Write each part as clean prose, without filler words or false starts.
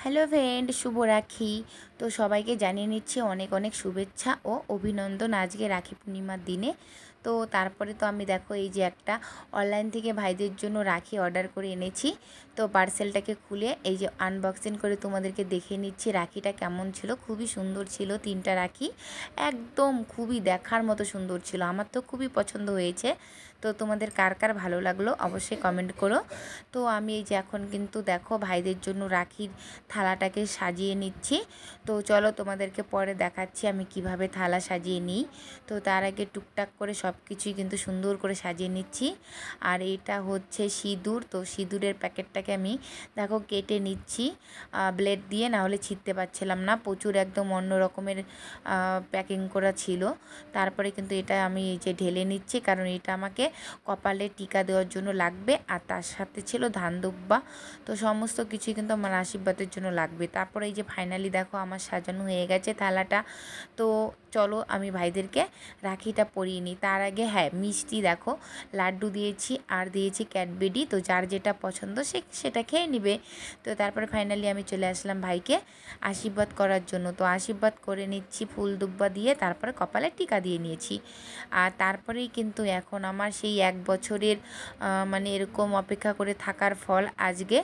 Hello friend, শুভ রাখি। তো সবাইকে জানিয়ে নিচ্ছি অনেক অনেক শুভেচ্ছা ও অভিনন্দন আজকে রাখি পূর্ণিমার দিনে। তো তারপরে তো আমি দেখো এই যে একটা অনলাইন থেকে ভাইদের জন্য রাখি অর্ডার করে এনেছি। তো পার্সেলটাকে খুলে এই যে আনবক্সিং করে তোমাদেরকে দেখে নিচ্ছি রাখিটা কেমন ছিল। খুবই সুন্দর ছিল, 3টা রাখি একদম খুবই দেখার মতো সুন্দর ছিল। আমার তো খুবই পছন্দ হয়েছে। তো তোমাদের কার কার ভালো লাগলো অবশ্যই কমেন্ট করো। তো আমি এই যে এখন কিন্তু দেখো ভাইদের জন্য রাখির থালাটাকে সাজিয়ে নিচ্ছি। তো চলো তোমাদেরকে পরে দেখাচ্ছি আমি কিভাবে থালা সাজিয়ে নিই। তো তার আগে টুকটাক করে সব কিছুই কিন্তু সুন্দর করে সাজিয়ে নিচ্ছি। আর এটা হচ্ছে সিঁদুর। তো সিঁদুরের প্যাকেটটাকে আমি দেখো কেটে নিচ্ছি ব্লেড দিয়ে, না হলে ছিঁড়তে পারছিলাম না, প্রচুর একদম অন্য রকমের প্যাকিং করা ছিল। তারপরে কিন্তু এটা আমি এই যে ঢেলে নিচ্ছি, কারণ এটা আমাকে কপালে টিকা দেওয়ার জন্য লাগবে। আর তার সাথে ছিল ধান দুব্বা। তো সমস্ত কিছুই কিন্তু আমার আশীর্বাদের জন্য লাগবে। তারপরে এই যে ফাইনালি দেখো আমার সাজানো হয়ে গেছে থালাটা। তো চলো আমি ভাইদেরকে রাখিটা পরিয়ে নিই। তার আগে হ্যাঁ, মিষ্টি দেখো লাড্ডু দিয়েছি আর দিয়েছি ক্যাডবেরি। তো যার যেটা পছন্দ সেটা খেয়ে নিবে। তো তারপরে ফাইনালি আমি চলে আসলাম ভাইকে আশীর্বাদ করার জন্য। তো আশীর্বাদ করে নিচ্ছি ফুল দুব্বা দিয়ে, তারপরে কপালে টিকা দিয়ে নিয়েছি। আর তারপরেই কিন্তু এখন আমার সেই 1 বছরের মানে এরকম অপেক্ষা করে থাকার ফল আজকে,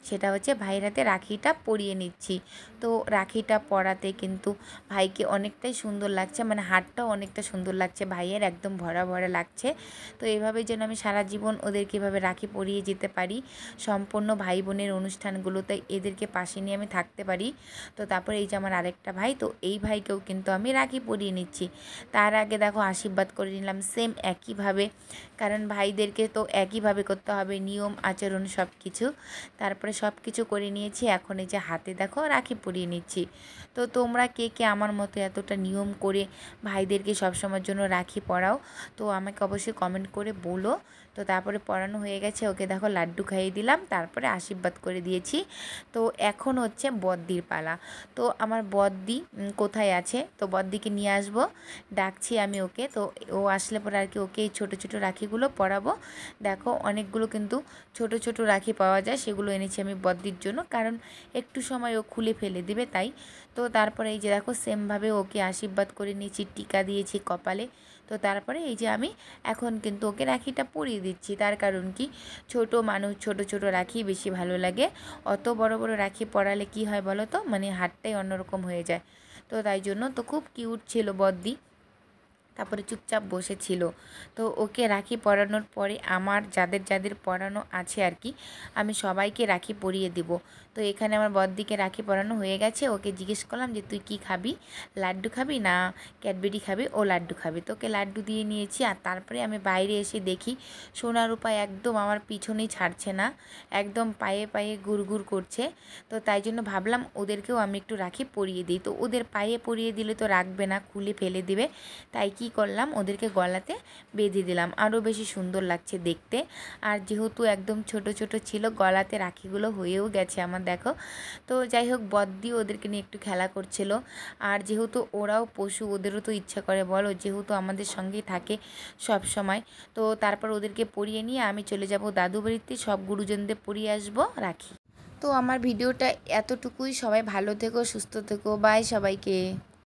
সেটা হচ্ছে ভাইয়ের হাতে রাখিটা পরিয়ে নিচ্ছি। তো রাখিটা পরাতে কিন্তু ভাইকে অনেকটাই সুন্দর লাগছে, মানে হাতটাও অনেকটা সুন্দর লাগছে ভাইয়ের, একদম ভরা ভরা লাগছে। তো এইভাবে যেন আমি সারা জীবন ওদেরকে এভাবে রাখি পরিয়ে যেতে পারি, সম্পূর্ণ ভাই বোনের অনুষ্ঠানগুলোতে এদেরকে পাশে নিয়ে আমি থাকতে পারি। তো তারপরে এই যে আমার আরেকটা ভাই, তো এই ভাইকেও কিন্তু আমি রাখি পরিয়ে নিচ্ছি। তার আগে দেখো আশীর্বাদ করে নিলাম সেম একইভাবে, কারণ ভাইদেরকে তো একইভাবে করতে হবে, নিয়ম আচরণ সব কিছু। তারপরে সব কিছু করে নিয়েছি, এখন এই যে হাতে দেখো রাখি পরিয়ে নিচ্ছি। তো তোমরা কে কে আমার মতো এতটা নিয়ম করে ভাইদেরকে সবসময়ের জন্য রাখি পরাও, তো আমাকে অবশ্যই কমেন্ট করে বলো। তো তারপরে পরানো হয়ে গেছে, ওকে দেখো লাড্ডু খাইয়ে দিলাম, তারপরে আশীর্বাদ করে দিয়েছি। তো এখন হচ্ছে বদ্দির পালা। তো আমার বদ্দি কোথায় আছে, তো বদ্দিকে নিয়ে আসবো, ডাকছি আমি ওকে। তো ও আসলে পরে আর কি ওকে এই ছোটো ছোটো রাখিগুলো পরাবো। দেখো অনেকগুলো কিন্তু ছোট ছোট রাখি পাওয়া যায়, সেগুলো এনেছি আমি বদ্দির জন্য, কারণ একটু সময় ও খুলে ফেলে দিবে তাই। তো তারপরে এই যে দেখো সেমভাবে ওকে আশীর্বাদ করে নিয়েছি, টিকা দিয়েছি কপালে। তো তারপরে এই যে আমি এখন কিন্তু ওকে রাখিটা পরিয়ে দিচ্ছি। তার কারণ কি, ছোট মানুষ ছোট ছোট রাখি বেশি ভালো লাগে। অত বড় বড় রাখি পরালে কি হয় বলো তো, মানে হাতটাই অন্যরকম হয়ে যায়। তো তাই জন্য তো খুব কিউট ছিল বদ্দি, তারপরে চুপচাপ বসেছিল। তো ওকে রাখি পরানোর পরে আমার যাদের যাদের পরানো আছে আর কি, আমি সবাইকে রাখি পরিয়ে দিব। তো এখানে আমার বড়দিকে রাখি পরানো হয়ে গেছে। ওকে জিজ্ঞেস করলাম যে তুই কি খাবি, লাড্ডু খাবি না ক্যাডবেরি খাবি? ও লাড্ডু খাবে, তো ওকে লাড্ডু দিয়ে নিয়েছি। আর তারপরে আমি বাইরে এসে দেখি সোনা রূপা একদম আমার পিছনেই ছাড়ছে না, একদম পায়ে পায়ে গুড় করছে। তো তাই জন্য ভাবলাম ওদেরকেও আমি একটু রাখি পরিয়ে দিই। তো ওদের পায়ে পরিয়ে দিলে তো রাখবে না, খুলে ফেলে দিবে, তাই কি করলাম ওদেরকে গলাতে বেঁধে দিলাম, আরও বেশি সুন্দর লাগছে দেখতে। আর যেহেতু একদম ছোট ছোট ছিল, গলাতে রাখিগুলো হয়েও গেছে আমার দেখো। তো যাই হোক, বদ্দি ওদেরকে নিয়ে একটু খেলা করছিল। আর যেহেতু ওরাও পশু, ওদেরও তো ইচ্ছা করে বলো, যেহেতু আমাদের সঙ্গেই থাকে সব সময়। তো তারপর ওদেরকে পরিয়ে নিয়ে আমি চলে যাব দাদু বাড়িতে, সব গুরুজনদের পরিয়ে আসবো রাখি। তো আমার ভিডিওটা এতটুকুই, সবাই ভালো থেকো, সুস্থ থেকো, বাই সবাইকে।